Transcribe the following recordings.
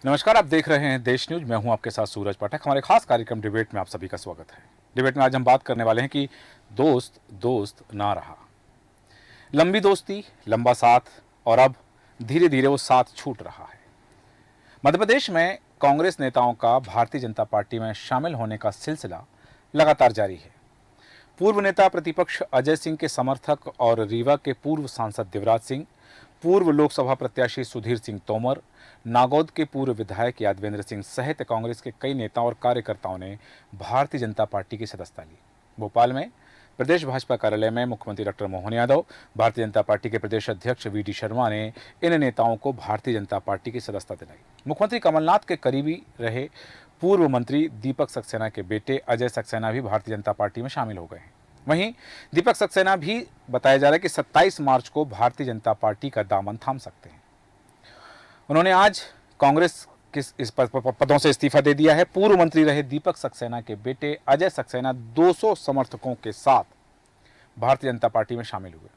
नमस्कार, आप देख रहे हैं देश न्यूज। मैं हूं आपके साथ सूरज पाठक। हमारे खास कार्यक्रम डिबेट में आप सभी का स्वागत है। डिबेट में आज हम बात करने वाले हैं कि दोस्त दोस्त ना रहा। लंबी दोस्ती, लंबा साथ और अब धीरे धीरे वो साथ छूट रहा है। मध्य प्रदेश में कांग्रेस नेताओं का भारतीय जनता पार्टी में शामिल होने का सिलसिला लगातार जारी है। पूर्व नेता प्रतिपक्ष अजय सिंह के समर्थक और रीवा के पूर्व सांसद देवराज सिंह, पूर्व लोकसभा प्रत्याशी सुधीर सिंह तोमर, नागौद के पूर्व विधायक यादवेंद्र सिंह सहित कांग्रेस के कई नेताओं और कार्यकर्ताओं ने भारतीय जनता पार्टी की सदस्यता ली। भोपाल में प्रदेश भाजपा कार्यालय में मुख्यमंत्री डॉक्टर मोहन यादव, भारतीय जनता पार्टी के प्रदेश अध्यक्ष वी डी शर्मा ने इन नेताओं को भारतीय जनता पार्टी की सदस्यता दिलाई। मुख्यमंत्री कमलनाथ के करीबी रहे पूर्व मंत्री दीपक सक्सेना के बेटे अजय सक्सेना भी भारतीय जनता पार्टी में शामिल हो गए हैं। वहीं दीपक सक्सेना भी बताया जा रहा है कि 27 मार्च को भारतीय जनता पार्टी का दामन थाम सकते हैं। उन्होंने आज कांग्रेस के इस पदों से इस्तीफा दे दिया है। पूर्व मंत्री रहे दीपक सक्सेना के बेटे अजय सक्सेना 200 समर्थकों के साथ भारतीय जनता पार्टी में शामिल हुए।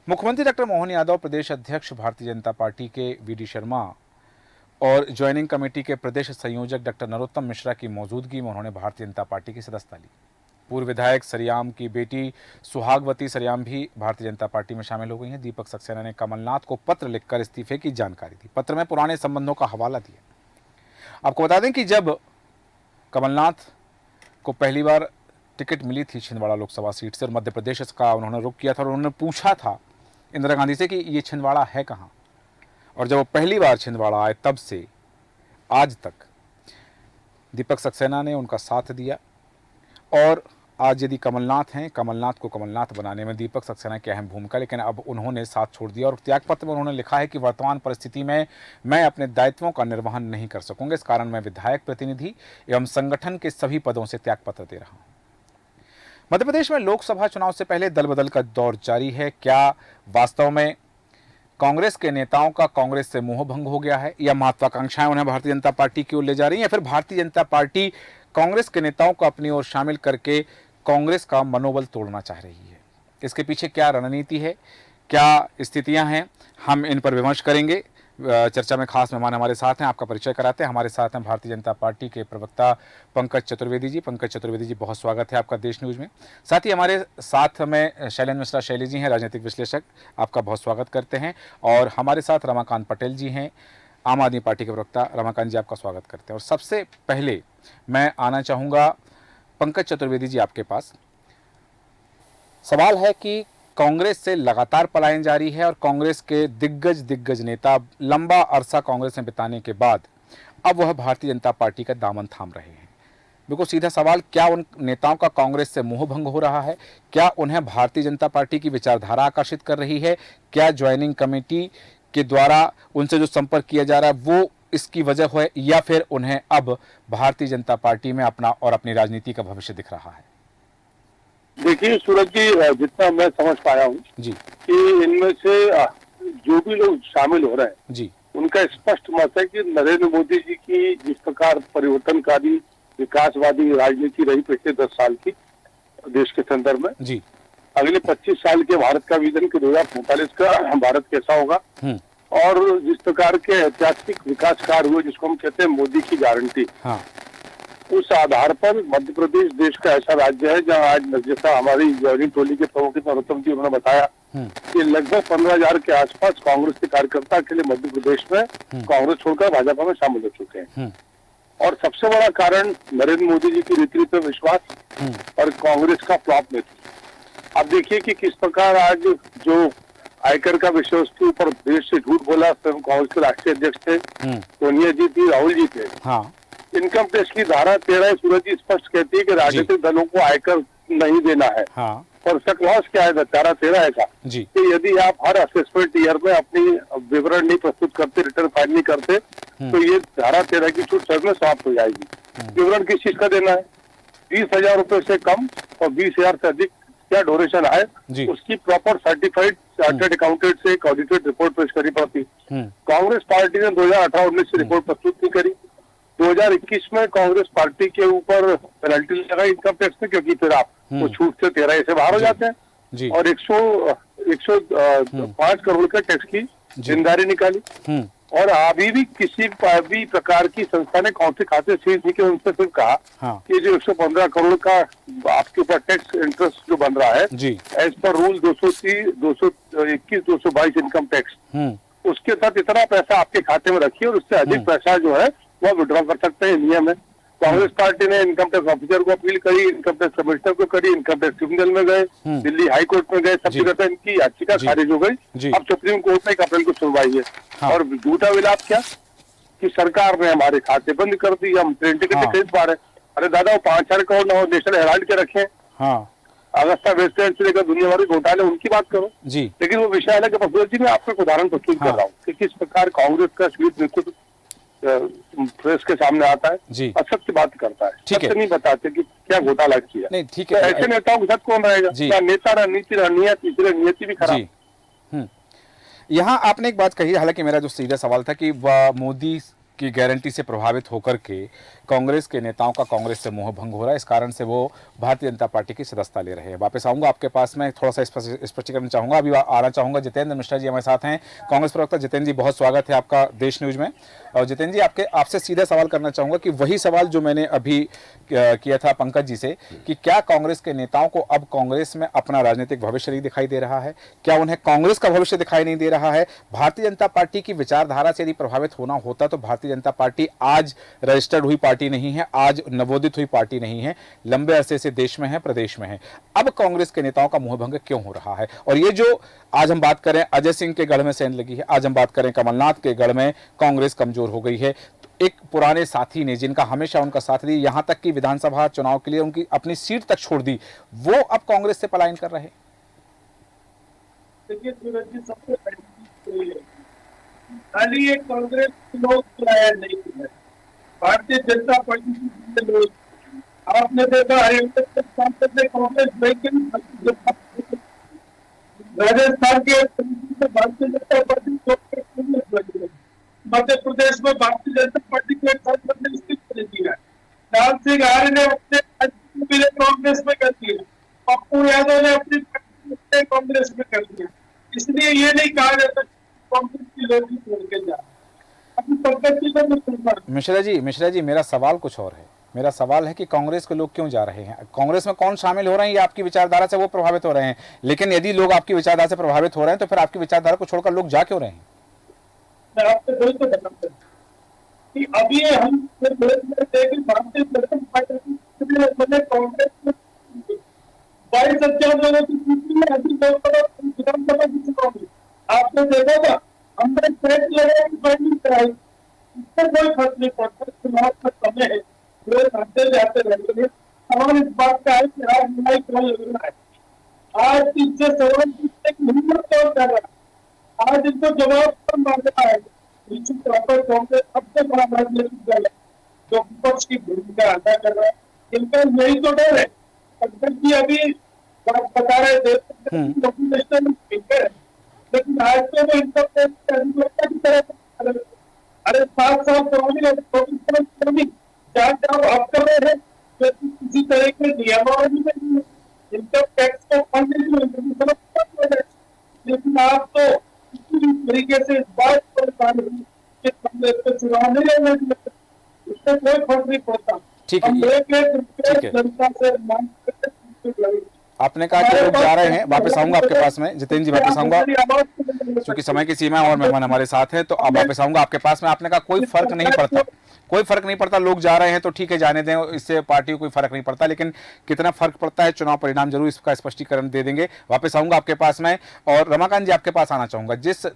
मुख्यमंत्री डॉक्टर मोहन यादव, प्रदेश अध्यक्ष भारतीय जनता पार्टी के वी डी शर्मा और ज्वाइनिंग कमेटी के प्रदेश संयोजक डॉक्टर नरोत्तम मिश्रा की मौजूदगी में उन्होंने भारतीय जनता पार्टी की सदस्यता ली। पूर्व विधायक सरियाम की बेटी सुहागवती सरियाम भी भारतीय जनता पार्टी में शामिल हो गई हैं। दीपक सक्सेना ने कमलनाथ को पत्र लिखकर इस्तीफे की जानकारी दी। पत्र में पुराने संबंधों का हवाला दिया। आपको बता दें कि जब कमलनाथ को पहली बार टिकट मिली थी छिंदवाड़ा लोकसभा सीट से और मध्य प्रदेश का उन्होंने रुख किया था और उन्होंने पूछा था इंदिरा गांधी से कि ये छिंदवाड़ा है कहाँ, और जब वो पहली बार छिंदवाड़ा आए तब से आज तक दीपक सक्सेना ने उनका साथ दिया। और आज यदि कमलनाथ हैं, कमलनाथ को कमलनाथ बनाने में दीपक सक्सेना की अहम भूमिका, लेकिन अब उन्होंने साथ छोड़ दिया और त्यागपत्र में उन्होंने लिखा है कि वर्तमान परिस्थिति में मैं अपने दायित्वों का निर्वहन नहीं कर सकूंगा, इस कारण मैं विधायक, प्रतिनिधि एवं संगठन के सभी पदों से त्यागपत्र दे रहा हूं। मध्य प्रदेश में लोकसभा चुनाव से पहले दल बदल का दौर जारी है। क्या वास्तव में कांग्रेस के नेताओं का कांग्रेस से मोह भंग हो गया है, या महत्वाकांक्षाएं उन्हें भारतीय जनता पार्टी की ओर ले जा रही हैं, या फिर भारतीय जनता पार्टी कांग्रेस के नेताओं को अपनी ओर शामिल करके कांग्रेस का मनोबल तोड़ना चाह रही है? इसके पीछे क्या रणनीति है, क्या स्थितियां हैं, हम इन पर विमर्श करेंगे। चर्चा में खास मेहमान हमारे साथ हैं, आपका परिचय कराते हैं। हमारे साथ हैं भारतीय जनता पार्टी के प्रवक्ता पंकज चतुर्वेदी जी। पंकज चतुर्वेदी जी, बहुत स्वागत है आपका देश न्यूज में। साथ ही हमारे साथ में शैलेंद्र मिश्रा शैली जी हैं, राजनीतिक विश्लेषक, आपका बहुत स्वागत करते हैं। और हमारे साथ रमाकांत पटेल जी हैं, आम आदमी पार्टी के प्रवक्ता। रमाकांत जी, आपका स्वागत करते हैं। और सबसे पहले मैं आना चाहूँगा पंकज चतुर्वेदी जी आपके पास। सवाल है कि कांग्रेस से लगातार पलायन जारी है और कांग्रेस के दिग्गज नेता लंबा अरसा कांग्रेस में बिताने के बाद अब वह भारतीय जनता पार्टी का दामन थाम रहे हैं। बिल्कुल सीधा सवाल, क्या उन नेताओं का कांग्रेस से मोह भंग हो रहा है? क्या उन्हें भारतीय जनता पार्टी की विचारधारा आकर्षित कर रही है? क्या ज्वाइनिंग कमेटी के द्वारा उनसे जो संपर्क किया जा रहा है वो इसकी वजह है, या फिर उन्हें अब भारतीय जनता पार्टी में अपना और अपनी राजनीति का भविष्य दिख रहा है? देखिए सूरज जी, जितना मैं समझ पाया हूँ जी कि इनमें से जो भी लोग शामिल हो रहे हैं जी उनका स्पष्ट मत है कि नरेंद्र मोदी जी की जिस प्रकार परिवर्तनकारी विकासवादी राजनीति रही पिछले 10 साल की देश के संदर्भ में, जी अगले 25 साल के भारत का विजन कि 2045 का भारत कैसा होगा, और जिस प्रकार के ऐतिहासिक विकास कार्य हुए जिसको हम कहते हैं मोदी की गारंटी, हाँ, उस आधार पर मध्य प्रदेश देश का ऐसा राज्य है जहां आज जैसा हमारी ज्वाइनिंग टोली के प्रमुख नरोत्तम जी उन्होंने बताया कि लगभग 15,000 के आसपास कांग्रेस के कार्यकर्ता अकेले मध्य प्रदेश में कांग्रेस छोड़कर भाजपा में शामिल हो चुके हैं। और सबसे बड़ा कारण नरेंद्र मोदी जी की रीति पर विश्वास और कांग्रेस का फ्लॉप नेतृत्व। अब देखिए कि किस प्रकार आज जो आयकर का विषय उसके ऊपर देश से झूठ बोला, स्वयं कांग्रेस के राष्ट्रीय अध्यक्ष थे, सोनिया जी थी, राहुल जी थे। हाँ, इनकम टैक्स की धारा 13 सूरज जी स्पष्ट कहती है कि राजनीतिक दलों को आयकर नहीं देना है। हाँ, और उसका क्लॉज क्या है, धारा 13 है जी कि यदि आप हर असेसमेंट ईयर में अपनी विवरण नहीं प्रस्तुत करते, रिटर्न फाइल नहीं करते, तो ये धारा 13 की छूट सच में समाप्त हो जाएगी। विवरण किस चीज का देना है? 20,000 रुपए से कम और 20,000 से अधिक क्या डोनेशन आए, उसकी प्रॉपर सर्टिफाइड चार्टर्ड अकाउंटेंट से एक ऑडिटेड रिपोर्ट पेश करनी पड़ती। कांग्रेस पार्टी ने 2018-19 से रिपोर्ट प्रस्तुत नहीं करी। 2021 में कांग्रेस पार्टी के ऊपर पेनल्टी लगाई इनकम टैक्स में, क्योंकि फिर आप वो छूट से 13 से बाहर हो जाते हैं, और 105 करोड़ का टैक्स की जिम्मेदारी निकाली। और अभी भी किसी भी प्रकार की संस्था ने कौन से खाते सीज नहीं किए, उनसे सिर्फ कहा हाँ कि जो 115 करोड़ का आपके ऊपर टैक्स इंटरेस्ट जो बन रहा है जी as per rule 230, 221, 222 income tax, उसके साथ इतना पैसा आपके खाते में रखिए और उससे अधिक पैसा जो है वह विड्रॉ कर सकते हैं, नियम है। कांग्रेस पार्टी ने इनकम टैक्स ऑफिसर को अपील करी, इनकम टैक्स कमिश्नर को करी, इनकम टैक्स ट्रिब्यूनल में गए, दिल्ली हाई कोर्ट में गए, सब जी। जगह इनकी याचिका जी। खारिज हो गई। जी। अब सुप्रीम कोर्ट में 1 अप्रैल को सुनवाई है। हाँ। और झूठा विलाप क्या कि सरकार ने हमारे खाते बंद कर दी, हम ट्रेन टिकट हाँ। नहीं खरीद पा रहे। अरे दादा, वो 5-4 करोड़ ना हो नेशनल हेराल्ड के रखे, हाँ अगस्ता वेस्टलैंड से लेकर दुनिया भर के घोटाले, उनकी बात करो। जी लेकिन वो विषय अलग है। प्रफुल्ल जी, मैं आपको एक उदाहरण प्रस्तुत कर रहा हूँ कि किस प्रकार कांग्रेस का शीर्ष नेतृत्व प्रेस के सामने आता है, जी असत्य बात करता है, ठीक है। सत्य नहीं बताते कि क्या घोटाला किया। नहीं ठीक तो है ऐसे नेताओं के साथ कौन रहेगा? जी। क्या नेता रणनीति रणनीति इसलिए नियति भी खराब। जी यहाँ आपने एक बात कही, हालांकि मेरा जो सीधा सवाल था कि वह मोदी की गारंटी से प्रभावित होकर के कांग्रेस के नेताओं का कांग्रेस से मोह भंग हो रहा है, इस कारण से वो भारतीय जनता पार्टी की सदस्यता ले रहे हैं। वापस आऊंगा आपके पास में, थोड़ा सा स्पष्टीकरण चाहूंगा। अभी आना चाहूंगा जितेंद्र मिश्रा जी हमारे साथ हैं, कांग्रेस प्रवक्ता। जितेंद्र जी, बहुत स्वागत है आपका देश न्यूज में। और जितेंद्र जी, आपसे सीधा सवाल करना चाहूंगा कि वही सवाल जो मैंने अभी किया था पंकज जी से, कि क्या कांग्रेस के नेताओं को अब कांग्रेस में अपना राजनीतिक भविष्य नहीं दिखाई दे रहा है? क्या उन्हें कांग्रेस का भविष्य दिखाई नहीं दे रहा है? भारतीय जनता पार्टी की विचारधारा से यदि प्रभावित होना होता तो भारतीय जनता पार्टी आज रजिस्टर्ड हुई पार्टी नहीं है, आज नवोदित हुई पार्टी नहीं है, लंबे अरसे से देश में है, प्रदेश में है। अब कांग्रेस के नेताओं का मोहभंग क्यों हो रहा है? और ये जो आज हम बात करें अजय सिंह के गढ़ में सेंध लगी है, आज हम बात करें कमलनाथ के गढ़ में कांग्रेस कमजोर हो गई है, एक पुराने साथी ने जिनका हमेशा उनका साथ दी, यहां तक कि विधानसभा चुनाव के लिए उनकी अपनी सीट तक छोड़ दी, वो अब कांग्रेस से पलायन कर रहे हैं। देखिए सूरज जी, सबसे बड़ी चीज तो ये है, खाली ये कांग्रेस के लोग पलायन नहीं हुए, भारतीय जनता पार्टी के लोग। आपने देखा हरियाणा के सांसद ने कांग्रेस राजस्थान के भारतीय जनता पार्टी, मध्य प्रदेश में भारतीय जनता पार्टी के एक सांसद ने इस्तीफा दे दिया, लाल सिंह आर्य ने अपने कांग्रेस में कर दिया, पप्पू यादव ने अपनी पार्टी कांग्रेस में कर दिया। इसलिए ये नहीं कहा जाता कांग्रेस के लोग ही छोड़ के जा। अभी पंकज जी को सुनता। मिश्रा जी, मेरा सवाल कुछ और है। मेरा सवाल है कि कांग्रेस के लोग क्यों जा रहे हैं? कांग्रेस में कौन शामिल हो रहे हैं? ये आपकी विचारधारा से वो प्रभावित हो रहे हैं, लेकिन यदि लोग आपकी विचारधारा से प्रभावित हो रहे हैं तो फिर आपकी विचारधारा को छोड़कर लोग जा क्यों रहे हैं? मैं आपको बिल्कुल बताता हूं कि अभी हम भारतीय जनता पार्टी कांग्रेस में 22,000 लोगों की सूची में अभी विधानसभा की चुनाव में आपने देखा था, हमने टैक्स लगाया कि फाइलिंग कराई, इससे कोई फर्क नहीं पड़ता। चुनाव का समय है, लोग आते जाते रहेंगे। सवाल इस बात का है कि आज न्याय कौन लग रहा है, आज इससे सवाल पूछने की हिम्मत कौन कर रहा है, आज इनको जवाब कौन मांग रहा है। कांग्रेस सबसे बड़ा राजनीतिक दल है जो विपक्ष की भूमिका अदा कर रहा है, इनका यही तो डर है। पंकज जी अभी बात बता रहे थे, स्पीकर है, लेकिन आज तो वो इनकम टैक्स अधिवक्ता की तरह, अरे 7 साल पुरानी जहाँ आप कर रहे हैं किसी तरह के नियमावली में इनकम टैक्स को फंड नहीं, लेकिन आप तो किसी तरीके से इस बात पर चुनाव नहीं लड़ने दिए, इससे कोई फर्क नहीं पड़ता। ठीक है, जनता से मांग आपने कहा कि लोग जा रहे हैं। वापस आऊंगा आपके पास में जितेंद्र जी, वापस आऊंगा क्योंकि समय की सीमा है और मेहमान हमारे साथ हैं, तो अब वापस आऊंगा आपके पास में। आपने कहा कोई फर्क नहीं पड़ता, कोई फर्क नहीं पड़ता, लोग जा रहे हैं तो ठीक है, जाने दें, इससे पार्टी को कोई फर्क नहीं पड़ता, लेकिन कितना फर्क पड़ता है चुनाव परिणाम जरूर इसका स्पष्टीकरण दे देंगे। वापस आऊंगा आपके पास में। और रमाकांत जी, आपके पास आना चाहूंगा। जिस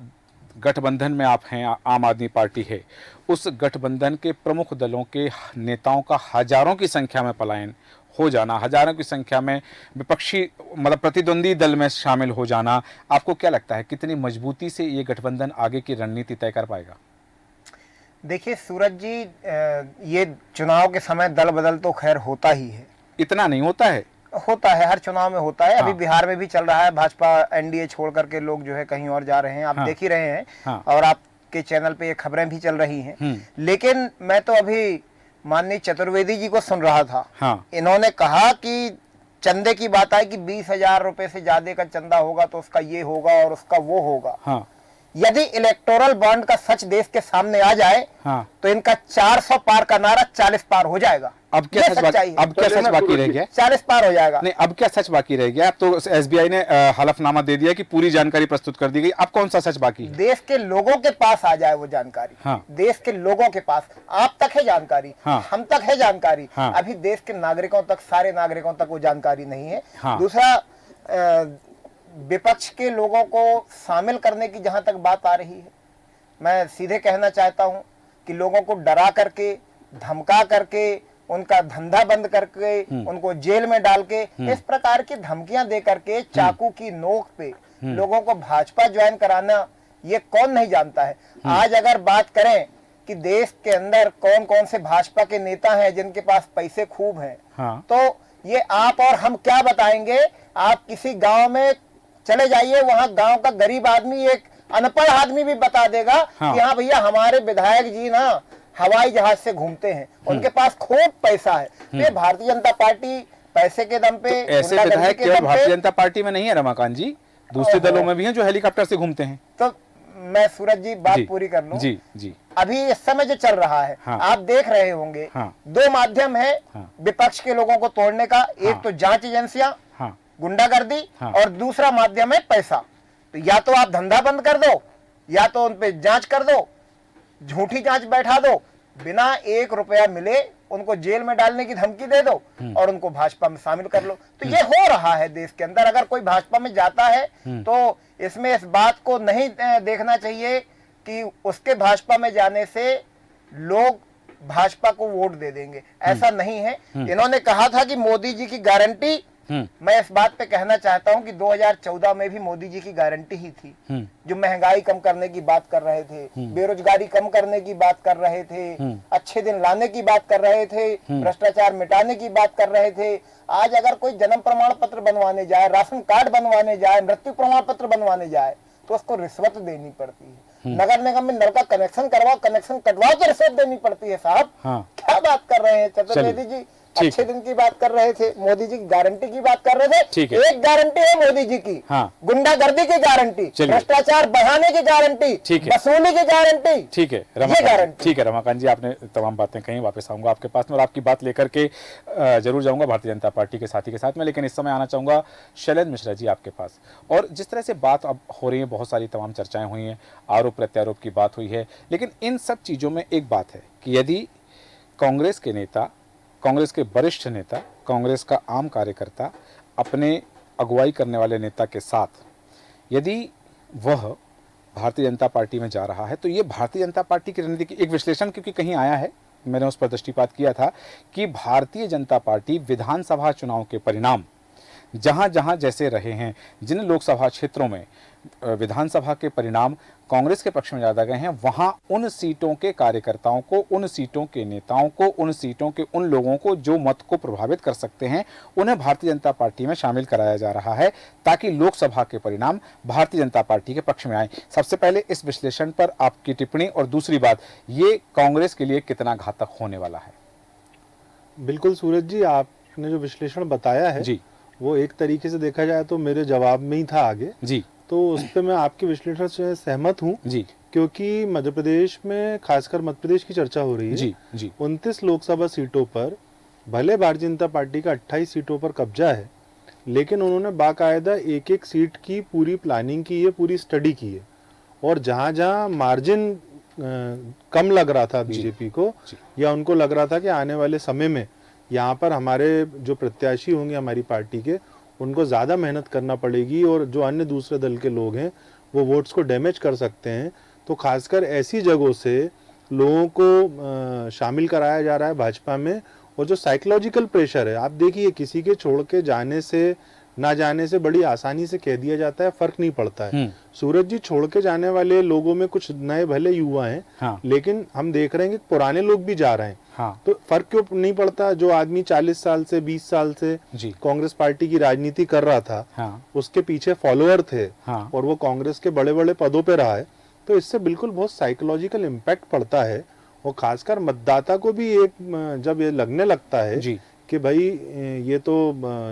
गठबंधन में आप हैं, आम आदमी पार्टी है, उस गठबंधन के प्रमुख दलों के नेताओं का हजारों की संख्या में पलायन हो जाना, हजारों की संख्या में विपक्षी मतलब प्रतिद्वंदी दल में शामिल हो जाना, आपको क्या लगता है कितनी मजबूती से ये गठबंधन आगे की रणनीति तय कर पाएगा? देखिए सूरज जी, ये चुनाव के समय दल बदल तो खैर होता ही है, इतना नहीं होता है, होता है, हर चुनाव में होता है। हाँ। अभी बिहार में भी चल रहा है, भाजपा एनडीए छोड़ करके लोग जो है कहीं और जा रहे हैं, आप हाँ। देख ही रहे हैं। हाँ। और आपके चैनल पे ये खबरें भी चल रही हैं। लेकिन मैं तो अभी माननीय चतुर्वेदी जी को सुन रहा था। हाँ। इन्होंने कहा कि चंदे की बात आई कि 20,000 रुपए से ज्यादा का चंदा होगा तो उसका ये होगा और उसका वो होगा। हाँ। यदि इलेक्टोरल बॉन्ड का सच देश के सामने आ जाए हाँ। तो इनका 400 पार का नारा 40 पार हो जाएगा। अब क्या सच बाकी, अब क्या सच बाकी रह गया? 40 पार हो जाएगा। नहीं, अब क्या सच बाकी रह गया? अब तो एसबीआई ने हलफनामा दे दिया कि पूरी जानकारी प्रस्तुत कर दी गई। अब कौन सा सच बाकी है? देश के लोगों के पास आ जाए वो जानकारी। हाँ। देश के लोगों के पास, आप तक है जानकारी। हाँ। हम तक है जानकारी। हाँ। अभी देश के नागरिकों तक, सारे नागरिकों तक वो जानकारी नहीं है। हाँ। दूसरा, विपक्ष के लोगों को शामिल करने की जहां तक बात आ रही है, मैं सीधे कहना चाहता हूं कि लोगों को डरा करके, धमका करके, उनका धंधा बंद करके, उनको जेल में डाल के, इस प्रकार की धमकियां दे करके, चाकू की नोक पे लोगों को भाजपा ज्वाइन कराना, ये कौन नहीं जानता है। आज अगर बात करें कि देश के अंदर कौन कौन से भाजपा के नेता हैं जिनके पास पैसे खूब हैं, हाँ। तो ये आप और हम क्या बताएंगे। आप किसी गांव में चले जाइए, वहां गांव का गरीब आदमी, एक अनपढ़ आदमी भी बता देगा कि हाँ भैया, हमारे विधायक जी ना हवाई जहाज से घूमते हैं, उनके पास खूब पैसा है। तो ये भारतीय जनता पार्टी पैसे के दम पे, तो ऐसे विधायक केवल भारतीय जनता पार्टी में नहीं है रमाकांत जी, दूसरे दलों में भी हैं जो हेलीकॉप्टर से घूमते हैं। तो मैं सूरज जी बात पूरी कर लूं। जी जी। अभी इस समय जो चल रहा है, हाँ। आप देख रहे होंगे, हाँ। दो माध्यम है हाँ। विपक्ष के लोगों को तोड़ने का। एक तो जांच एजेंसियां, हाँ। गुंडागर्दी, हाँ। और दूसरा माध्यम है पैसा। तो या तो आप धंधा बंद कर दो, या तो उन पे जांच कर दो, झूठी जांच बैठा दो, बिना 1 रुपया मिले उनको जेल में डालने की धमकी दे दो और उनको भाजपा में शामिल कर लो। तो ये हो रहा है देश के अंदर। अगर कोई भाजपा में जाता है तो इसमें इस बात को नहीं देखना चाहिए कि उसके भाजपा में जाने से लोग भाजपा को वोट दे देंगे, ऐसा नहीं है। इन्होंने कहा था कि मोदी जी की गारंटी, मैं इस बात पे कहना चाहता हूं कि 2014 में भी मोदी जी की गारंटी ही थी, जो महंगाई कम करने की बात कर रहे थे, बेरोजगारी कम करने की बात कर रहे थे, अच्छे दिन लाने की बात कर रहे थे, भ्रष्टाचार मिटाने की बात कर रहे थे। आज अगर कोई जन्म प्रमाण पत्र बनवाने जाए, राशन कार्ड बनवाने जाए, मृत्यु प्रमाण पत्र बनवाने जाए, तो उसको रिश्वत देनी पड़ती है। नगर निगम में नल का कनेक्शन करवाओ, कनेक्शन कटवाओ तो रिश्वत देनी पड़ती है। साहब क्या बात कर रहे हैं चतुर्वेदी जी? अच्छे दिन की बात कर रहे थे, मोदी जी की गारंटी की बात कर रहे थे। एक गारंटी है मोदी जी की, गुंडागर्दी की गारंटी, भ्रष्टाचार बढ़ाने की गारंटी, वसूली की गारंटी। ठीक है रमाकांत, ठीक है रमाकांत जी, आपने तमाम बातें कहीं, वापस आऊंगा आपके पास में और आपकी बात लेकर के जरूर जाऊंगा भारतीय जनता पार्टी के साथी के साथ में। लेकिन इस समय आना चाहूंगा शैलेंद्र मिश्रा जी आपके पास। और जिस तरह से बात अब हो रही है, बहुत सारी तमाम चर्चाएं हुई हैं, आरोप प्रत्यारोप की बात हुई है, लेकिन इन सब चीजों में एक बात है कि यदि कांग्रेस के नेता, कांग्रेस के वरिष्ठ नेता, कांग्रेस का आम कार्यकर्ता अपने अगुवाई करने वाले नेता के साथ यदि वह भारतीय जनता पार्टी में जा रहा है, तो ये भारतीय जनता पार्टी की रणनीति की एक विश्लेषण क्योंकि कहीं आया है, मैंने उस पर दृष्टिपात किया था कि भारतीय जनता पार्टी विधानसभा चुनाव के परिणाम जहां जहां जैसे रहे हैं, जिन लोकसभा क्षेत्रों में विधानसभा के परिणाम कांग्रेस के पक्ष में ज़्यादा गए हैं, वहां उन सीटों के कार्यकर्ताओं को, उन सीटों के नेताओं को, उन सीटों के उन लोगों को जो मत को प्रभावित कर सकते हैं, उन्हें भारतीय जनता पार्टी में शामिल कराया जा रहा है ताकि लोकसभा के परिणाम भारतीय जनता पार्टी के पक्ष में आए। सबसे पहले इस विश्लेषण पर आपकी टिप्पणी, और दूसरी बात, ये कांग्रेस के लिए कितना घातक होने वाला है? बिल्कुल सूरज जी, आपने जो विश्लेषण बताया है जी, वो एक तरीके से देखा जाए तो मेरे जवाब में ही था आगे जी, तो उस पर मैं आपके विश्लेषण से सहमत हूँ जी, क्योंकि मध्य प्रदेश में, खासकर मध्य प्रदेश की चर्चा हो रही है जी जी। 29 लोकसभा सीटों पर भले भारतीय जनता पार्टी का 28 सीटों पर कब्जा है, लेकिन उन्होंने बाकायदा एक एक सीट की पूरी प्लानिंग की है, पूरी स्टडी की है, और जहाँ जहाँ मार्जिन कम लग रहा था बीजेपी को, या उनको लग रहा था कि आने वाले समय में यहाँ पर हमारे जो प्रत्याशी होंगे हमारी पार्टी के, उनको ज़्यादा मेहनत करना पड़ेगी और जो अन्य दूसरे दल के लोग हैं वो वोट्स को डैमेज कर सकते हैं, तो खासकर ऐसी जगहों से लोगों को शामिल कराया जा रहा है भाजपा में। और जो साइकोलॉजिकल प्रेशर है, आप देखिए, किसी के छोड़ के जाने से, ना जाने से बड़ी आसानी से कह दिया जाता है, फर्क नहीं पड़ता है। सूरज जी, छोड़ के जाने वाले लोगों में कुछ नए भले युवा हैं, हाँ। लेकिन हम देख रहे हैं कि पुराने लोग भी जा रहे हैं, हाँ। तो फर्क क्यों नहीं पड़ता? जो आदमी 40 साल से 20 साल से कांग्रेस पार्टी की राजनीति कर रहा था, हाँ। उसके पीछे फॉलोअर थे, हाँ। और वो कांग्रेस के बड़े बड़े पदों पे रहा है, तो इससे बिल्कुल बहुत साइकोलॉजिकल इम्पैक्ट पड़ता है। और खासकर मतदाता को भी एक, जब ये लगने लगता है कि भाई ये तो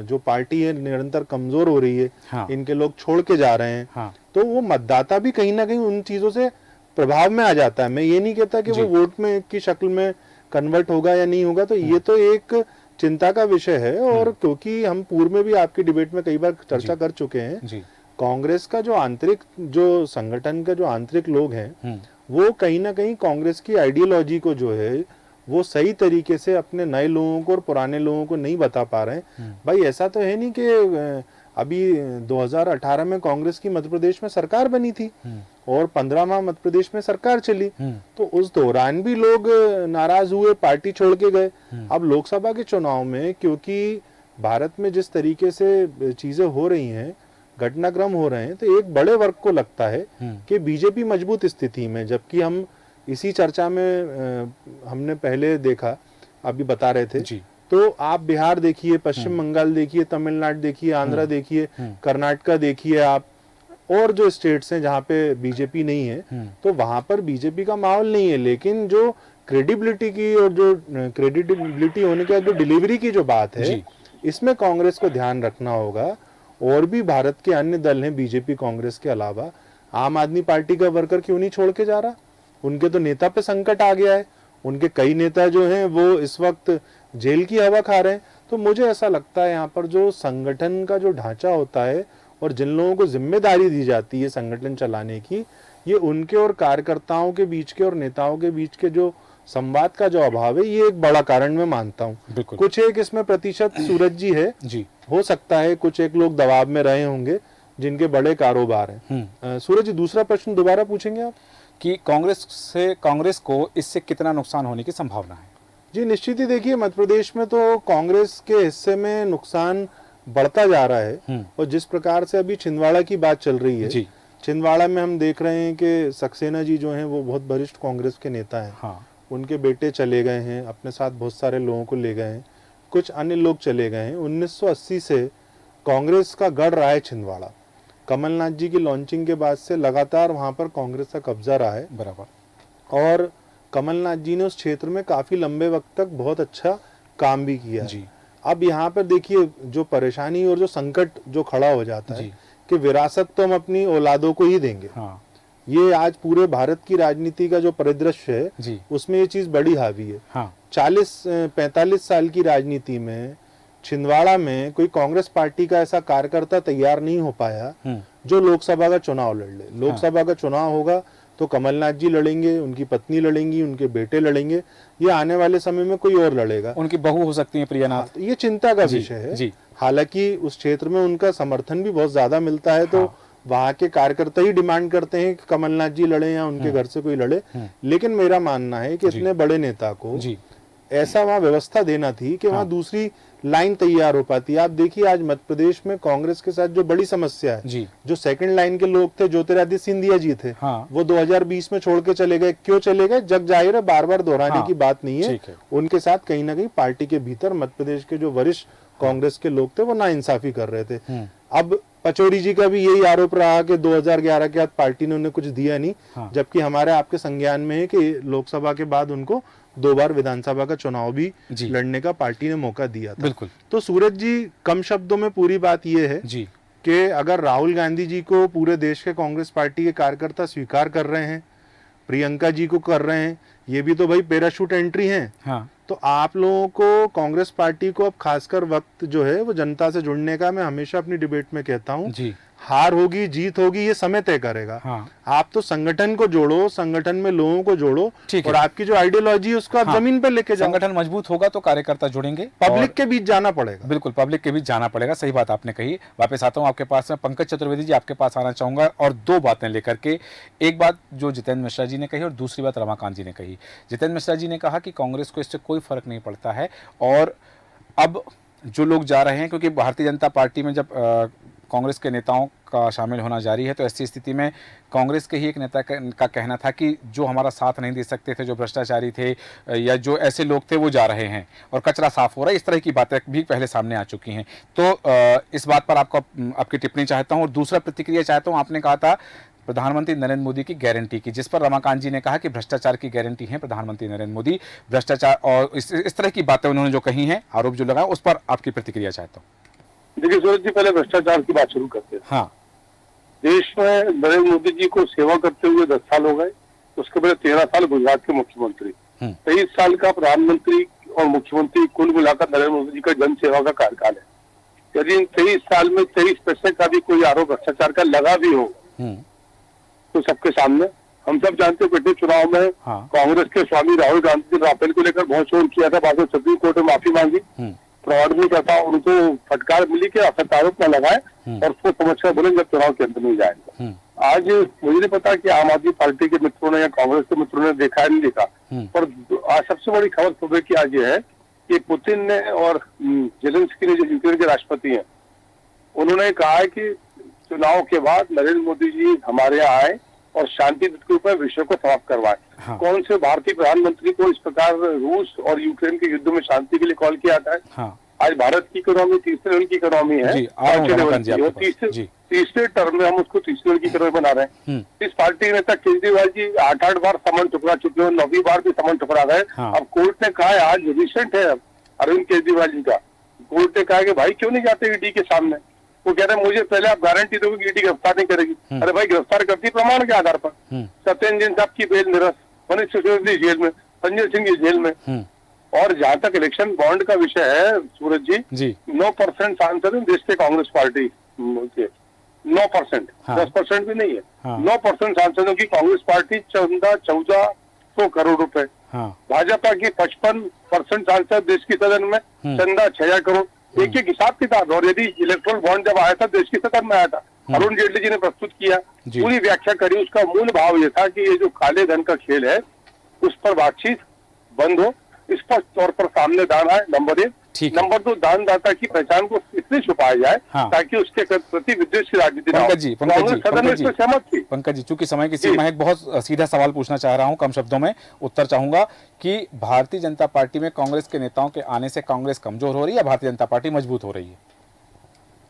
जो पार्टी है निरंतर कमजोर हो रही है, हाँ। इनके लोग छोड़ के जा रहे हैं, हाँ। तो वो मतदाता भी कहीं ना कहीं उन चीजों से प्रभाव में आ जाता है। मैं ये नहीं कहता कि वो वोट में की शक्ल में कन्वर्ट होगा या नहीं होगा, तो ये तो एक चिंता का विषय है। और क्योंकि हम पूर्व में भी आपकी डिबेट में कई बार चर्चा कर चुके हैं, कांग्रेस का जो आंतरिक, जो संगठन का जो आंतरिक लोग हैं, वो कहीं ना कहीं कांग्रेस की आइडियोलॉजी को जो है वो सही तरीके से अपने नए लोगों को और पुराने लोगों को नहीं बता पा रहे हैं। भाई ऐसा तो है नहीं कि अभी 2018 में कांग्रेस की मध्य प्रदेश में सरकार बनी थी और 15 माह मध्य प्रदेश में सरकार चली, तो उस दौरान भी लोग नाराज हुए, पार्टी छोड़ के गए। अब लोकसभा के चुनाव में क्योंकि भारत में जिस तरीके से चीजें हो रही हैं, घटनाक्रम हो रहे हैं, तो एक बड़े वर्ग को लगता है कि बीजेपी मजबूत स्थिति में, जबकि हम इसी चर्चा में हमने पहले देखा, अभी बता रहे थे जी। तो आप बिहार देखिए, पश्चिम बंगाल देखिए, तमिलनाडु देखिए, आंध्र देखिए, कर्नाटका देखिए आप, और जो स्टेट्स हैं जहाँ पे बीजेपी नहीं है, तो वहां पर बीजेपी का माहौल नहीं है। लेकिन जो क्रेडिबिलिटी की और जो क्रेडिबिलिटी होने के बाद जो डिलीवरी की जो बात है, इसमें कांग्रेस को ध्यान रखना होगा। और भी भारत के अन्य दल हैं बीजेपी कांग्रेस के अलावा, आम आदमी पार्टी का वर्कर क्यों नहीं छोड़ के जा रहा? उनके तो नेता पे संकट आ गया है, उनके कई नेता जो हैं वो इस वक्त जेल की हवा खा रहे हैं। तो मुझे ऐसा लगता है यहाँ पर जो संगठन का जो ढांचा होता है और जिन लोगों को जिम्मेदारी दी जाती है संगठन चलाने की, ये उनके और कार्यकर्ताओं के बीच के और नेताओं के बीच के जो संवाद का जो अभाव है, ये एक बड़ा कारण मैं मानता हूँ। कुछ एक इसमें प्रतिशत सूरज जी है जी, हो सकता है कुछ एक लोग दबाव में रहे होंगे जिनके बड़े कारोबार हैं। सूरज जी, दूसरा प्रश्न दोबारा पूछेंगे आप कि कांग्रेस को इससे कितना नुकसान होने की संभावना है? जी निश्चित ही, देखिए मध्य प्रदेश में तो कांग्रेस के हिस्से में नुकसान बढ़ता जा रहा है। और जिस प्रकार से अभी छिंदवाड़ा की बात चल रही है जी, छिंदवाड़ा में हम देख रहे हैं कि सक्सेना जी जो हैं वो बहुत वरिष्ठ कांग्रेस के नेता हैं। हाँ। उनके बेटे चले गए हैं, अपने साथ बहुत सारे लोगों को ले गए हैं, कुछ अन्य लोग चले गए हैं। 1980 से कांग्रेस का गढ़ रहा है छिंदवाड़ा। कमलनाथ जी की लॉन्चिंग के बाद से लगातार वहां पर कांग्रेस का कब्जा रहा है। बराबर। और कमलनाथ जी ने उस क्षेत्र में काफी लंबे वक्त तक बहुत अच्छा काम भी किया जी। अब यहाँ पर देखिए जो परेशानी और जो संकट जो खड़ा हो जाता है कि विरासत तो हम अपनी औलादों को ही देंगे। हाँ। ये आज पूरे भारत की राजनीति का जो परिदृश्य है जी, उसमें ये चीज बड़ी हावी है। हाँ। 40-45 साल की राजनीति में छिंदवाड़ा में कोई कांग्रेस पार्टी का ऐसा कार्यकर्ता तैयार नहीं हो पाया जो लोकसभा का चुनाव लड़ ले। लोकसभा का चुनाव होगा तो कमलनाथ जी लड़ेंगे, उनकी पत्नी लड़ेंगी, उनके बेटे लड़ेंगे, ये आने वाले समय में कोई और लड़ेगा, उनकी बहू हो सकती है प्रियानाथ। ये चिंता का विषय है। हालांकि उस क्षेत्र में उनका समर्थन भी बहुत ज्यादा मिलता है, तो वहां के कार्यकर्ता ही डिमांड करते हैं कि कमलनाथ जी लड़े या उनके घर से कोई लड़े। लेकिन मेरा मानना है कि इतने बड़े नेता को ऐसा वहां व्यवस्था देना थी कि वहां दूसरी लाइन तैयार हो पाती। आप देखिए आज मध्य प्रदेश में कांग्रेस के साथ जो बड़ी समस्या है जी, जो सेकंड लाइन के लोग थे, ज्योतिरादित्य सिंधिया जी थे, वो 2020 में छोड़ के चले गए। क्यों चले गए? जग जाहिर है, बार बार दोहराने की बात नहीं है। उनके साथ कहीं ना कहीं पार्टी के भीतर मध्य प्रदेश के जो वरिष्ठ कांग्रेस के लोग थे वो नाइंसाफी कर रहे थे। अब पचौरी जी का भी यही आरोप रहा कि 2011 के बाद पार्टी ने उन्हें कुछ दिया नहीं, जबकि हमारे आपके संज्ञान में है कि लोकसभा के बाद उनको 2 बार विधानसभा का चुनाव भी लड़ने का पार्टी ने मौका दिया था। बिल्कुल। तो सूरज जी, कम शब्दों में पूरी बात यह है जी कि अगर राहुल गांधी जी को पूरे देश के कांग्रेस पार्टी के कार्यकर्ता स्वीकार कर रहे हैं, प्रियंका जी को कर रहे हैं, ये भी तो भाई पैराशूट एंट्री है। हाँ। तो आप लोगों को कांग्रेस पार्टी को अब खासकर वक्त जो है वो जनता से जुड़ने का, मैं हमेशा अपनी डिबेट में कहता हूँ, हार होगी जीत होगी ये समय तय करेगा। हाँ। आप तो संगठन को जोड़ो, संगठन में लोगों को जोड़ो और आपकी जो आइडियोलॉजी है उसको आप जमीन पे लेके जाओ। संगठन मजबूत होगा तो कार्यकर्ता जुड़ेंगे, पब्लिक के बीच जाना पड़ेगा। बिल्कुल, पब्लिक के बीच जाना पड़ेगा। सही बात आपने कही। वापस आता हूँ आपके पास में। पंकज चतुर्वेदी जी, आपके पास आना चाहूंगा और 2 बातें लेकर के। एक बात जो जितेंद्र मिश्रा जी ने कही और दूसरी बात रमाकांत जी ने कही। जितेंद्र मिश्रा जी ने कहा कि कांग्रेस को इससे कोई फर्क नहीं पड़ता है और अब जो लोग जा रहे हैं, क्योंकि भारतीय जनता पार्टी में जब कांग्रेस के नेताओं का शामिल होना जारी है तो ऐसी स्थिति में कांग्रेस के ही एक नेता का कहना था कि जो हमारा साथ नहीं दे सकते थे, जो भ्रष्टाचारी थे या जो ऐसे लोग थे, वो जा रहे हैं और कचरा साफ हो रहा है। इस तरह की बातें भी पहले सामने आ चुकी हैं। तो इस बात पर आपकी टिप्पणी चाहता हूं। और दूसरा प्रतिक्रिया चाहता हूं, आपने कहा था प्रधानमंत्री नरेंद्र मोदी की गारंटी की, जिस पर रमाकांत जी ने कहा कि भ्रष्टाचार की गारंटी है प्रधानमंत्री नरेंद्र मोदी। भ्रष्टाचार और इस तरह की बातें उन्होंने जो कही हैं, आरोप जो लगाया, उस पर आपकी प्रतिक्रिया चाहता हूँ। देखिए सूरज जी, पहले भ्रष्टाचार की बात शुरू करते हैं। हाँ। देश में नरेंद्र मोदी जी को सेवा करते हुए 10 साल हो गए, उसके बाद 13 साल गुजरात के मुख्यमंत्री, 23 साल का प्रधानमंत्री और मुख्यमंत्री, कुल मिलाकर नरेंद्र मोदी जी का जन सेवा का कार्यकाल है। यदि इन 23 साल में 23 पैसे का भी कोई आरोप भ्रष्टाचार का लगा भी हो तो सबके सामने हम सब जानते हैं, पिछले चुनाव में कांग्रेस के स्वामी राहुल गांधी ने राफेल को लेकर बहुत शोर किया था, बाद में सुप्रीम कोर्ट में माफी मांगी, फ्रॉड भी था, उनको फटकार मिली कि असत्य आरोप न लगाए और उसको समझकर बोले जब चुनाव के अंत में जाएगा। आज मुझे नहीं पता कि आम आदमी पार्टी के मित्रों ने या कांग्रेस के मित्रों ने देखा है नहीं देखा, पर आज सबसे बड़ी खबर सुबह की आज ये है कि पुतिन ने और जेलेंस्की ने, जो यूक्रेन के राष्ट्रपति हैं, उन्होंने कहा है कि चुनाव के बाद नरेंद्र मोदी जी हमारे यहाँ आए और शांति दूत के ऊपर विषय को समाप्त करवाए। कौन से भारतीय प्रधानमंत्री को इस प्रकार रूस और यूक्रेन के युद्ध में शांति के लिए कॉल किया जाता है? आज भारत की इकोनॉमी तीसरे लेवल की इकोनॉमी है, तीसरे टर्म में हम उसको तीसरे लेवल की इकोनॉमी बना रहे हैं। इस पार्टी के नेता केजरीवाल जी 8-8 बार समन ठुकरा चुके हैं, 9वीं बार भी समन ठुकरा गए। अब कोर्ट ने कहा है, आज रिसेंट है अरविंद केजरीवाल जी का, कोर्ट ने कहा कि भाई क्यों नहीं जाते ईडी के सामने? वो कह रहे हैं मुझे पहले आप गारंटी दो कि ईडी गिरफ्तार नहीं करेगी। अरे भाई गिरफ्तार करती प्रमाण के आधार पर। सत्येंद्र जैन साहब की बेल निरस्त, मनीष सिसोदिया जेल में, संजय सिंह की जेल में। और जहां तक इलेक्शन बॉन्ड का विषय है सूरज जी 9% सांसद हैं देश के कांग्रेस पार्टी के, 9%, 10% भी नहीं है, 9% सांसदों की कांग्रेस पार्टी 1400 करोड़ रुपए, भाजपा की 55% सांसद देश की सदन में, चंदा 6000 करोड़। एक हिसाब किताब। और यदि इलेक्ट्रोल बॉन्ड जब आया था देश की सदन में आया था, अरुण जेटली जी ने प्रस्तुत किया, पूरी व्याख्या करी, उसका मूल भाव ये था कि ये जो काले धन का खेल है उस पर बातचीत बंद हो, स्पष्ट तौर पर सामने दान आए, नंबर 1। नंबर 2, दानदाता की पहचान को इसलिए छुपाया जाए ताकि उसके प्रति विद्वेष की राजनीति ना हो। सहमत थी। पंकज जी, चूंकि समय की सीमा है, एक बहुत सीधा सवाल पूछना चाह रहा हूं, कम शब्दों में उत्तर चाहूंगा कि भारतीय जनता पार्टी में कांग्रेस के नेताओं के आने से कांग्रेस कमजोर हो रही है या भारतीय जनता पार्टी मजबूत हो रही है?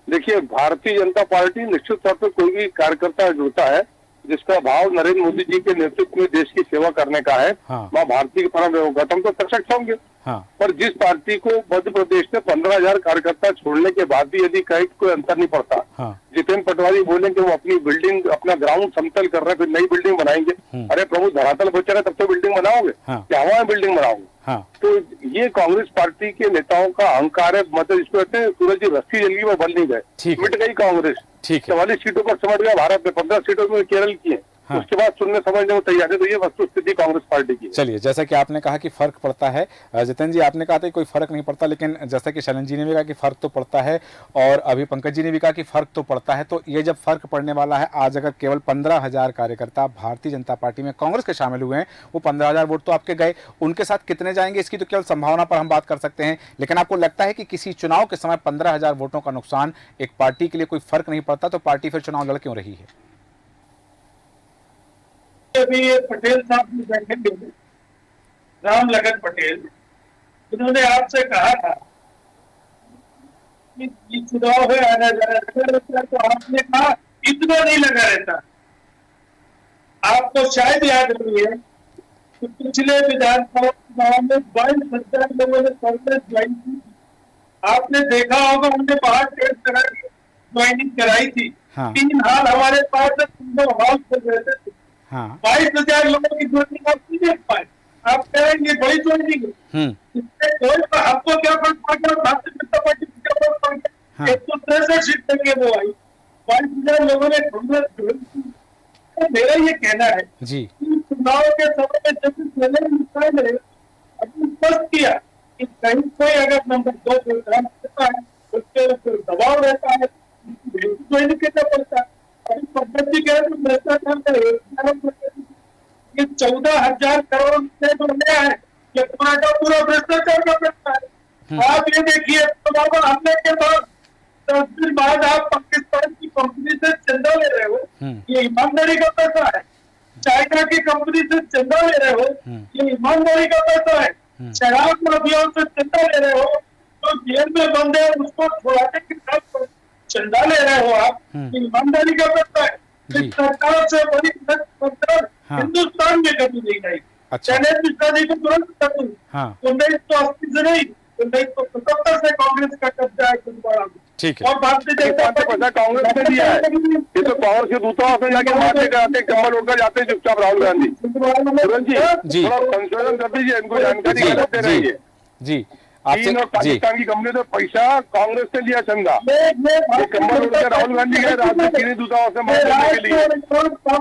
देखिए, भारतीय जनता पार्टी निश्चित तौर पर कोई भी कार्यकर्ता जुड़ता है जिसका भाव नरेंद्र मोदी जी के नेतृत्व में देश की सेवा करने का है, वहाँ भारतीय की परम होगा, तो हम तो सशक्त होंगे। पर जिस पार्टी को मध्य प्रदेश में 15,000 कार्यकर्ता छोड़ने के बाद भी यदि कहीं कोई अंतर नहीं पड़ता, जितेंद्र पटवारी बोले कि वो अपनी बिल्डिंग, अपना ग्राउंड समतल कर रहे हैं, फिर नई बिल्डिंग बनाएंगे। अरे प्रभु, धरातल बचा है तब तो बिल्डिंग बनाओगे, क्या हवा में बिल्डिंग बनाओगे? तो ये कांग्रेस पार्टी के नेताओं का अहंकार है। मतलब इसको कहते हैं सूरज जी, रस्सी जल गई वो बल नहीं गए, मिट गई कांग्रेस। 44 सीटों पर समझ गया भारत में, 15 सीटों में केरल की है। उसके बाद सुनने समझने को तैयार है, तो ये वस्तु स्थिति कांग्रेस पार्टी की। चलिए, जैसा कि आपने कहा कि फर्क पड़ता है, जितेंद्र जी आपने कहा था कोई फर्क नहीं पड़ता, लेकिन जैसा कि शैलेंद्र जी ने भी कहा कि फर्क तो पड़ता है और अभी पंकज जी ने भी कहा कि फर्क तो पड़ता है, तो ये जब फर्क पड़ने वाला है, आज अगर केवल 15,000 कार्यकर्ता भारतीय जनता पार्टी में कांग्रेस के शामिल हुए हैं, वो 15,000 वोट तो आपके गए, उनके साथ कितने जाएंगे इसकी तो केवल संभावना पर हम बात कर सकते हैं। लेकिन आपको लगता है कि किसी चुनाव के समय 15,000 वोटों का नुकसान एक पार्टी के लिए कोई फर्क नहीं पड़ता, तो पार्टी फिर चुनाव लड़ क्यों रही है? अभी ये पटेल साहब भी बैठे थे, राम लगन पटेल, उन्होंने आपसे कहा था कि चुनाव है, आना जाना लगा रहता है, तो आपने कहा इतना नहीं लगा रहता। आपको शायद याद नहीं है कि पिछले विधानसभा चुनाव में 22,000 लोगों ने कांग्रेस ज्वाइन की। आपने देखा होगा, हमने बाहर टेस्ट करा ज्वाइनिंग कराई थी। 3 हाल हमारे पास हॉल चल रहे थे। 22,000 लोगों की ज्वाइनिंग आप नहीं देख पाए। आप कह रहे हैं ये बड़ी ज्वाइनिंग है, इससे कोई आपको क्या फर्क पड़ गया? भारतीय जनता पार्टी को क्या फर्क पड़ गया? 163 सीट तक वो आई, 22,000 लोगों ने कांग्रेस ज्वाइन की। तो मेरा ये कहना है कि चुनाव के समय में जब अभी स्पष्ट किया कि कहीं कोई अगर नंबर 2 प्रोग्राम करता है, उसके ऊपर दबाव रहता है, ज्वाइन करना पड़ता है। अभी पद्धति कह रहे भ्रष्टाचार ये 14,000 करोड़ रुपए जो नया है, ये पूरा भ्रष्टाचार का पैसा है। आप ये देखिए, हमले के बाद 10 दिन बाद आप पाकिस्तान की कंपनी से चंदा ले रहे हो, ये ईमानदारी का पैसा है। चाइना की कंपनी से चंदा ले रहे हो, ये ईमानदारी का पैसा है। शराब माफियाओं से चंदा ले रहे हो, तो जेल में बंद है उसको छुड़ाने के साथ चंदा ले रहे हो आप, ईमानदारी का पैसा है। इस सरकार से बड़ी सरकार हिंदुस्तान में कभी नहीं आई। शैलेंद्र मिश्रा जी को तुरंत कभी 1980 से नहीं, 1977 से कांग्रेस का कब्जा है कुछ बड़ा। ठीक है। और भारतीय जनता पार्टी पैसा कांग्रेस ने दिया है, ये तो कांग्रेस के दूतावास में जाके बातें कराते, कमल उड़कर जाते हैं चुपचाप राहुल गांधी। सूरज जी थोड़ा संशोधन कर दीजिए, इनको जानकारी गलत दे रही है। जी चीन और पाकिस्तान की कंपनी तो पैसा कांग्रेस ने लिया चंदा, ये कमल उड़कर राहुल गांधी गए रात में चीनी दूतावास में मदद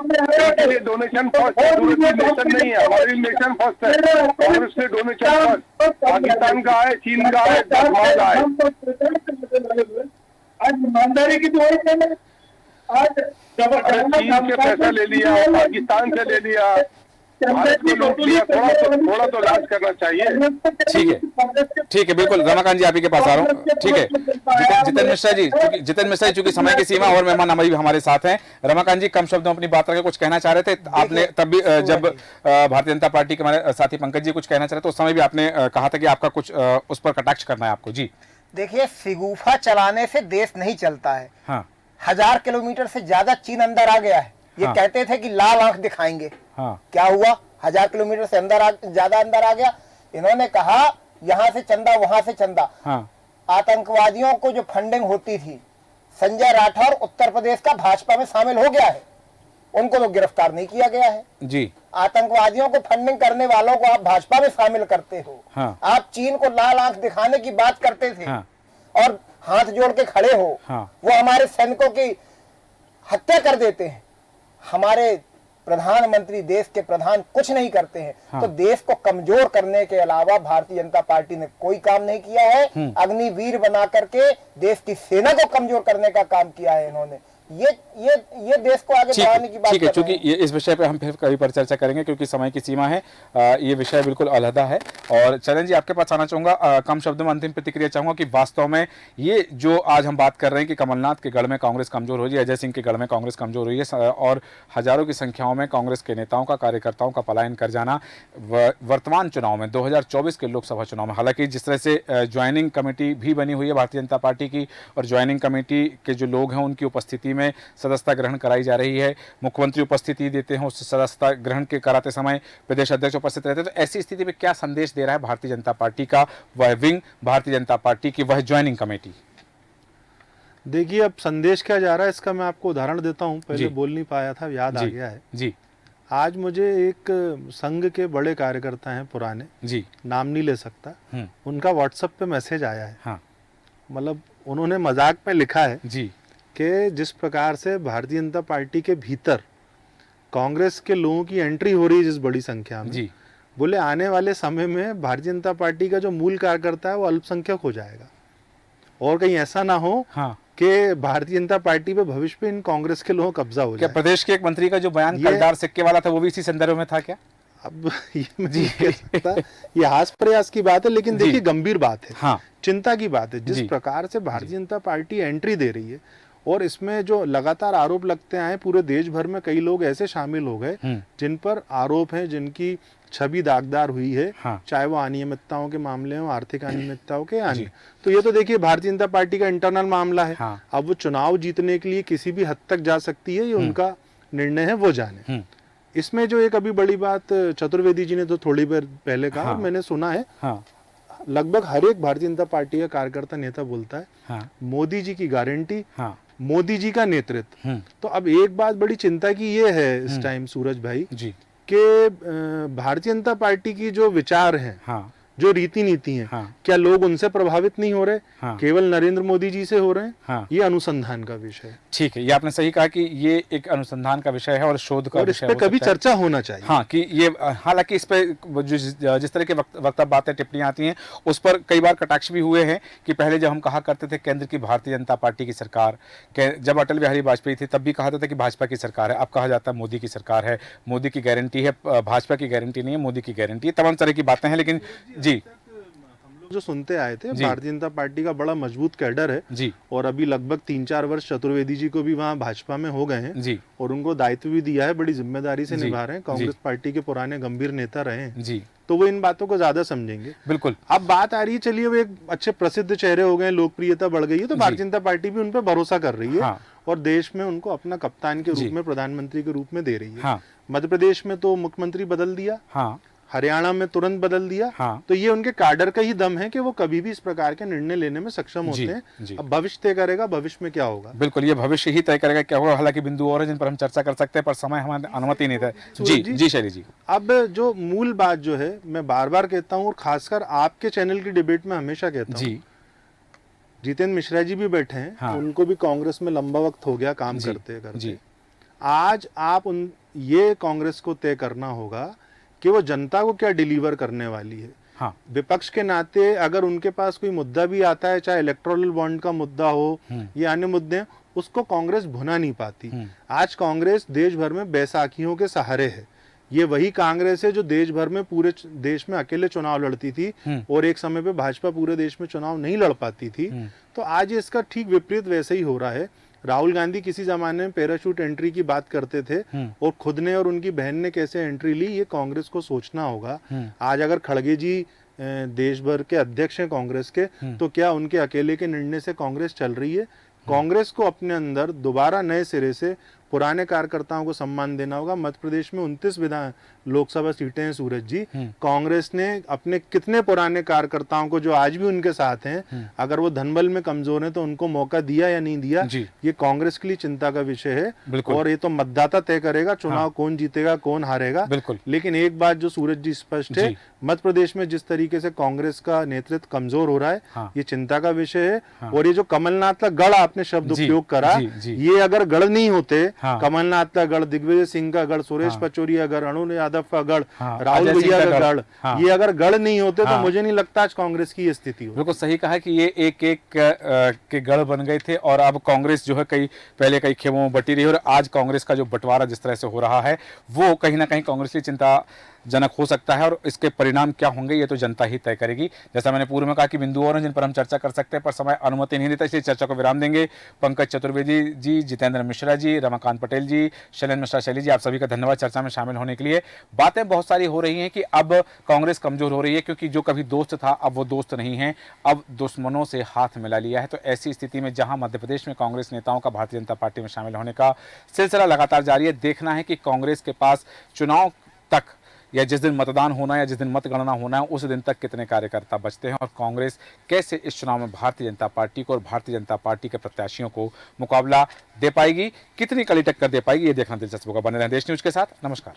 देने के लिए। डोनेशन फर्स्ट है, नेशन नहीं है, हमारी नेशन फर्स्ट है, कांग्रेस ने डोनेशन फर्स्ट। पाकिस्तान का है, चीन का है, जापान का है। आज ईमानदारी की तो आज चीन से पैसा ले लिया, पाकिस्तान से ले लिया, भारत को लूट लिया, थोड़ा तो लाज करना चाहिए। ठीक है बिल्कुल। रमाकांत जी आप ही के पास आ रहा हूँ। ठीक है जितेंद्र मिश्रा जी चूंकि समय की सीमा और मेहमान हमारे साथ हैं। रमाकांत जी कम शब्दों में अपनी बात करके कुछ कहना चाह रहे थे आपने, तब भी जब भारतीय जनता पार्टी के हमारे साथी पंकज जी कुछ कहना चाह रहे थे उस समय भी आपने कहा था कि आपका कुछ उस पर कटाक्ष करना है आपको। जी देखिए, सिगुफा चलाने से देश नहीं चलता है। हाँ 1000 किलोमीटर से ज्यादा चीन अंदर आ गया है। ये हाँ। कहते थे कि लाल आंख दिखाएंगे, हाँ क्या हुआ? 1000 किलोमीटर से ज्यादा अंदर आ गया। इन्होंने कहा यहाँ से चंदा, वहां से चंदा। हाँ आतंकवादियों को जो फंडिंग होती थी, संजय राठौर उत्तर प्रदेश का भाजपा में शामिल हो गया है, उनको तो गिरफ्तार नहीं किया गया है। जी आतंकवादियों को फंडिंग करने वालों को आप भाजपा में शामिल करते हो। हाँ। आप चीन को लाल आंख दिखाने की बात करते थे। हाँ। और हाथ जोड़ के खड़े हो। हाँ। वो हमारे सैनिकों की हत्या कर देते हैं। हमारे प्रधानमंत्री, देश के प्रधान कुछ नहीं करते हैं। हाँ। तो देश को कमजोर करने के अलावा भारतीय जनता पार्टी ने कोई काम नहीं किया है। अग्निवीर बना करके देश की सेना को कमजोर करने का काम किया है इन्होंने। ये देश को आगे बढ़ाने की बात। ठीक है, चूंकि ये इस विषय पे हम फिर कभी पर चर्चा करेंगे क्योंकि समय की सीमा है। ये विषय बिल्कुल अलहदा है। और चरण जी आपके पास आना चाहूंगा, कम शब्दों में अंतिम प्रतिक्रिया चाहूंगा कि वास्तव में ये जो आज हम बात कर रहे हैं कि कमलनाथ के गढ़ में कांग्रेस कमजोर हो रही है, अजय सिंह के गढ़ में कांग्रेस कमजोर हुई है और हजारों की संख्याओं में कांग्रेस के नेताओं का, कार्यकर्ताओं का पलायन कर जाना वर्तमान चुनाव में 2024 के लोकसभा चुनाव में, हालांकि जिस तरह से ज्वाइनिंग कमेटी भी बनी हुई है भारतीय जनता पार्टी की और ज्वाइनिंग कमेटी के जो लोग हैं उनकी उपस्थिति में सदस्यता ग्रहण कराई जा रही है, मुख्यमंत्री उपस्थिति देते हैं, उस सदस्यता ग्रहण के कराते समय प्रदेश अध्यक्ष उपस्थित रहते हैं। तो ऐसी स्थिति में क्या संदेश दे रहा है भारतीय जनता पार्टी का वह विंग, भारतीय जनता पार्टी की वह ज्वाइनिंग कमेटी? देखिए, अब संदेश क्या जा रहा है इसका मैं आपको उदाहरण देता हूं। पहले बोल नहीं पाया था, याद आ गया है जी। आज मुझे एक संघ के बड़े कार्यकर्ता हैं पुराने, जी नाम नहीं ले सकता, उनका व्हाट्सएप पे मैसेज आया है। हाँ। मतलब उन्होंने मजाक में लिखा है जी कि जिस प्रकार से भारतीय जनता पार्टी के भीतर कांग्रेस के लोगों की एंट्री हो रही है जिस बड़ी संख्या में, जी, बोले आने वाले समय में भारतीय जनता पार्टी का जो मूल कार्यकर्ता है वो अल्पसंख्यक हो जाएगा और कहीं ऐसा ना हो हाँ, कि भारतीय जनता पार्टी पे भविष्य में इन कांग्रेस के लोगों कब्जा हो क्या जाए। प्रदेश के एक मंत्री का जो बयान कलदार सिक्के वाला था वो भी इसी संदर्भ में था क्या? अब ये मैं नहीं कह सकता, ये हास्य प्रयास की बात है, लेकिन देखिए गंभीर बात है। हाँ। चिंता की बात है जिस प्रकार से भारतीय जनता पार्टी एंट्री दे रही है और इसमें जो लगातार आरोप लगते आए, पूरे देश भर में कई लोग ऐसे शामिल हो गए जिन पर आरोप हैं, जिनकी छवि दागदार हुई है। हाँ। चाहे वो अनियमितताओं के मामले हो, आर्थिक अनियमितताओं के अन्य। तो ये तो देखिए भारतीय जनता पार्टी का इंटरनल मामला है। हाँ। अब वो चुनाव जीतने के लिए किसी भी हद तक जा सकती है, ये उनका निर्णय है, वो जाने। इसमें जो एक अभी बड़ी बात चतुर्वेदी जी ने तो थोड़ी देर पहले कहा, हाँ। मैंने सुना है, हाँ। लगभग हर एक भारतीय जनता पार्टी का कार्यकर्ता नेता बोलता है, हाँ। मोदी जी की गारंटी, हाँ। मोदी जी का नेतृत्व। तो अब एक बात बड़ी चिंता की ये है इस टाइम सूरज भाई जी कि भारतीय जनता पार्टी की जो विचार हैं, हाँ। जो रीति नीति है, हाँ। क्या लोग उनसे प्रभावित नहीं हो रहे? हाँ। केवल नरेंद्र मोदी जी से हो रहे हैं? हाँ। ये अनुसंधान का विषय है। ठीक है, ये आपने सही कहा कि ये एक अनुसंधान का विषय है और शोध का विषय है। इस पे कभी चर्चा होना चाहिए। हाँ, कि ये हालांकि इस पे जिस तरह के वक्तव्य बातें टिप्पणियां आती हैं उस पर कई बार कटाक्ष भी हुए हैं कि पहले जब हम कहा करते थे केंद्र की भारतीय जनता पार्टी की सरकार, जब अटल बिहारी वाजपेयी थे तब भी कहा जाता था कि भाजपा की सरकार है, अब कहा जाता है मोदी की सरकार है, मोदी की गारंटी है, भाजपा की गारंटी नहीं है, मोदी की गारंटी है। तमाम तरह की बातें हैं, लेकिन जी जो सुनते आए थे, भारतीय जनता पार्टी का बड़ा मजबूत कैडर है जी, और अभी लगभग 3-4 वर्ष चतुर्वेदी जी को भी वहाँ भाजपा में हो गए हैं जी, और उनको दायित्व भी दिया है, बड़ी जिम्मेदारी से निभा रहे हैं। कांग्रेस पार्टी के पुराने गंभीर नेता रहे हैं जी, तो वो इन बातों को ज्यादा समझेंगे। बिल्कुल। अब बात आ रही है, चलिए वो एक अच्छे प्रसिद्ध चेहरे हो गए, लोकप्रियता बढ़ गई है, तो भारतीय जनता पार्टी भी उन पर भरोसा कर रही है और देश में उनको अपना कप्तान के रूप में, प्रधानमंत्री के रूप में दे रही है। मध्य प्रदेश में तो मुख्यमंत्री बदल दिया, हरियाणा में तुरंत बदल दिया। हाँ। तो ये उनके काडर का ही दम है कि वो कभी भी इस प्रकार के निर्णय लेने में सक्षम होते हैं। अब भविष्य तय करेगा भविष्य में क्या होगा। बिल्कुल, ये भविष्य ही तय करेगा क्या होगा। हालांकि बिंदु और है जिन पर हम चर्चा कर सकते हैं, पर समय हमारी अनुमति नहीं है। जी शैली जी, अब जो मूल बात जो है, मैं बार बार कहता हूँ और खासकर आपके चैनल की डिबेट में हमेशा कहता हूँ, जितेंद्र मिश्रा जी भी बैठे हैं। हाँ। उनको भी कांग्रेस में लंबा वक्त हो गया काम करते करते। आज आप ये कांग्रेस को तय करना होगा कि वो जनता को क्या डिलीवर करने वाली है। हाँ। विपक्ष के नाते अगर उनके पास कोई मुद्दा भी आता है, चाहे इलेक्टोरल बॉन्ड का मुद्दा हो या अन्य मुद्दे, उसको कांग्रेस भुना नहीं पाती। आज कांग्रेस देश भर में बैसाखियों के सहारे है। ये वही कांग्रेस है जो देश भर में पूरे देश में अकेले चुनाव लड़ती थी और एक समय पे भाजपा पूरे देश में चुनाव नहीं लड़ पाती थी। तो आज इसका ठीक विपरीत वैसे ही हो रहा है। राहुल गांधी किसी जमाने में पैराशूट एंट्री की बात करते थे और खुद ने और उनकी बहन ने कैसे एंट्री ली, ये कांग्रेस को सोचना होगा। आज अगर खड़गे जी देश भर के अध्यक्ष हैं कांग्रेस के, तो क्या उनके अकेले के निर्णय से कांग्रेस चल रही है? कांग्रेस को अपने अंदर दोबारा नए सिरे से पुराने कार्यकर्ताओं को सम्मान देना होगा। मध्य प्रदेश में 29 विधान लोकसभा सीटें हैं सूरज जी। कांग्रेस ने अपने कितने पुराने कार्यकर्ताओं को जो आज भी उनके साथ हैं, अगर वो धनबल में कमजोर हैं तो उनको मौका दिया या नहीं दिया, ये कांग्रेस के लिए चिंता का विषय है। और ये तो मतदाता तय करेगा चुनाव, कौन जीतेगा कौन हारेगा। लेकिन एक बात जो सूरज जी स्पष्ट है, मध्य प्रदेश में जिस तरीके से कांग्रेस का नेतृत्व कमजोर हो रहा है, ये चिंता का विषय है। और ये जो कमलनाथ का गढ़ आपने शब्द उपयोग करा, ये अगर गढ़ नहीं होते, कमलनाथ का गढ़, दिग्विजय सिंह का गढ़, सुरेश पचौरिया गढ़, अरुण यादव का गढ़, राहुल भैया का गढ़, ये अगर गढ़ नहीं होते तो मुझे नहीं लगता आज कांग्रेस की स्थिति हो। बिल्कुल सही कहा कि ये एक एक के गढ़ बन गए थे और अब कांग्रेस जो है पहले कई खेमों में बटी रही, और आज कांग्रेस का जो बंटवारा जिस तरह से हो रहा है वो कहीं ना कहीं कांग्रेस की चिंता जनक हो सकता है। और इसके परिणाम क्या होंगे ये तो जनता ही तय करेगी। जैसा मैंने पूर्व में कहा कि बिंदु और हैं जिन पर हम चर्चा कर सकते हैं, पर समय अनुमति नहीं देता, इसलिए चर्चा को विराम देंगे। पंकज चतुर्वेदी जी, जितेंद्र मिश्रा जी, रमाकांत पटेल जी, शैलेंद्र मिश्रा शैली जी, आप सभी का धन्यवाद चर्चा में शामिल होने के लिए। बातें बहुत सारी हो रही हैं कि अब कांग्रेस कमजोर हो रही है क्योंकि जो कभी दोस्त था अब वो दोस्त नहीं है, अब दुश्मनों से हाथ मिला लिया है। तो ऐसी स्थिति में जहां मध्य प्रदेश में कांग्रेस नेताओं का भारतीय जनता पार्टी में शामिल होने का सिलसिला लगातार जारी है, देखना है कि कांग्रेस के पास चुनाव तक या जिस दिन मतदान होना है या जिस दिन मतगणना होना है उस दिन तक कितने कार्यकर्ता बचते हैं और कांग्रेस कैसे इस चुनाव में भारतीय जनता पार्टी को और भारतीय जनता पार्टी के प्रत्याशियों को मुकाबला दे पाएगी, कितनी कड़ी टक्कर दे पाएगी, ये देखना दिलचस्प होगा। बने रहें देश न्यूज के साथ। नमस्कार।